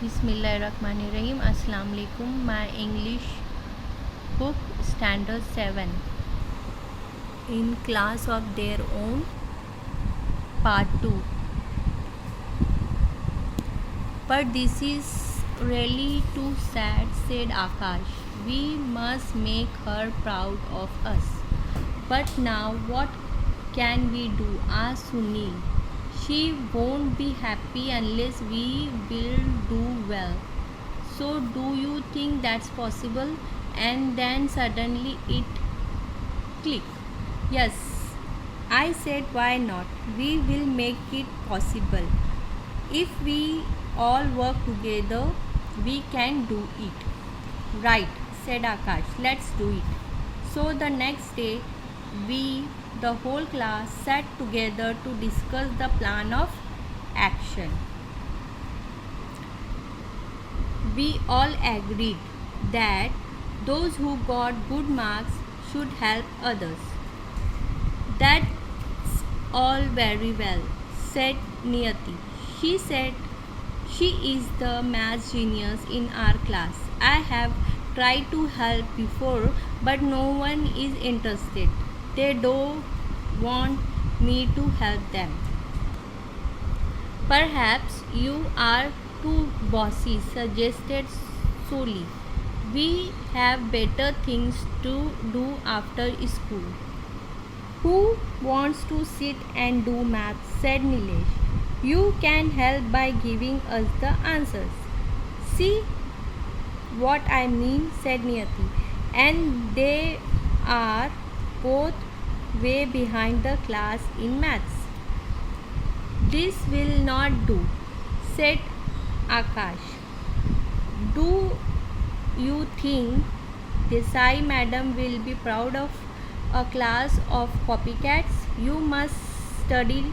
Bismillahirrahmanirrahim. Assalamu alaikum. My English book Standard 7 in class of their own part 2. But this is really too sad, said Akash. We must make her proud of us. But now what can we do? asked Sunil. She won't be happy unless we will do well. So do you think that's possible? And then suddenly it clicked. Yes, I said why not? We will make it possible. If we all work together, we can do it. Right, said Akash. Let's do it. So the next day, the whole class, sat together to discuss the plan of action. We all agreed that those who got good marks should help others. That's all very well, said Niyati. She said she is the math genius in our class. I have tried to help before, but no one is interested. They don't want me to help them. Perhaps you are too bossy, suggested Soli. We have better things to do after school. Who wants to sit and do math? Said Nilesh. You can help by giving us the answers. See what I mean, said Niyati. And they are both way behind the class in maths. This will not do, said Akash. Do you think Desai madam will be proud of a class of copycats? You must study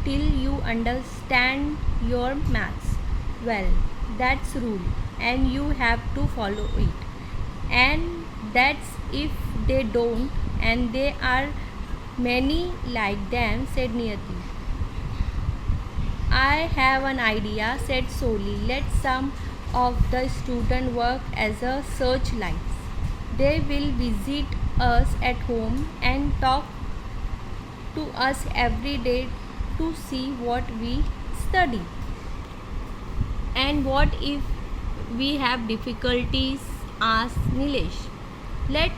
till you understand your maths well. That's rule and you have to follow it. And that's if they don't, and there are many like them, said Niyati. I have an idea, said Soli. Let some of the students work as a searchlights. They will visit us at home and talk to us every day to see what we study. And what if we have difficulties? asked Nilesh. Let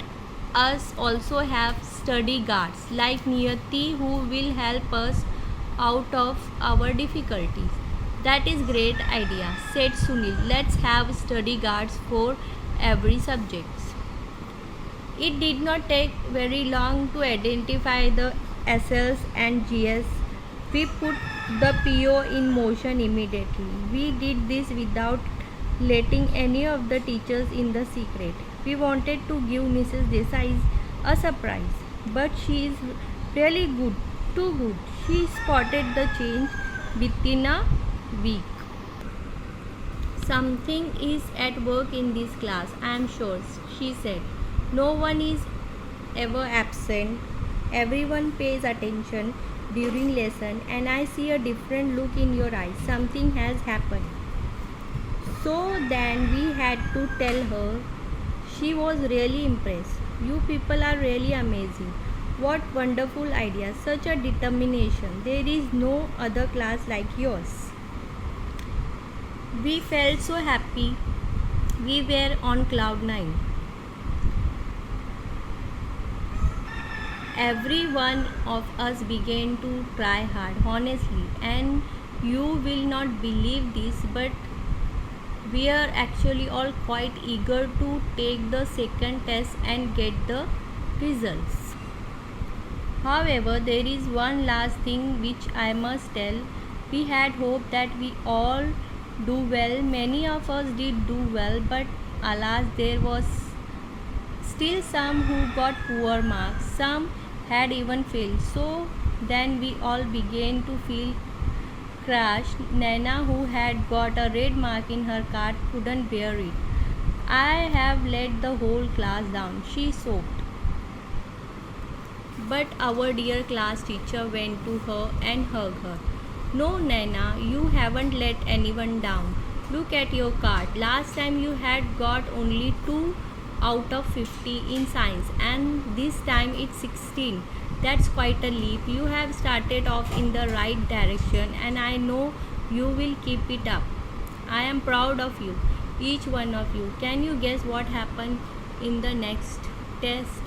us also have study guards like Niyati who will help us out of our difficulties. That is great idea, said Sunil. Let's have study guards for every subject. It did not take very long to identify the SLs and GS. We put the PO in motion immediately. We did this without letting any of the teachers in the secret. We wanted to give Mrs. Desai a surprise, but she is really good, too good. She spotted the change within a week. Something is at work in this class, I am sure, she said. No one is ever absent. Everyone pays attention during lesson, and I see a different look in your eyes. Something has happened. So then we had to tell her. She was really impressed. You people are really amazing. What wonderful ideas, such a determination. There is no other class like yours. We felt so happy. We were on cloud 9. Every one of us began to try hard, honestly, and you will not believe this, but we are actually all quite eager to take the second test and get the results. However, there is one last thing which I must tell. We had hoped that we all do well. Many of us did do well, but alas, there was still some who got poor marks. Some had even failed. So then we all began to feel crushed. Nana, who had got a red mark in her card, couldn't bear it. I have let the whole class down, she sobbed. But our dear class teacher went to her and hugged her. No, Nana, you haven't let anyone down. Look at your card. Last time you had got only 2 out of 50 in science, and this time it's 16. That's quite a leap. You have started off in the right direction, and I know you will keep it up. I am proud of you, each one of you. Can you guess what happened in the next test?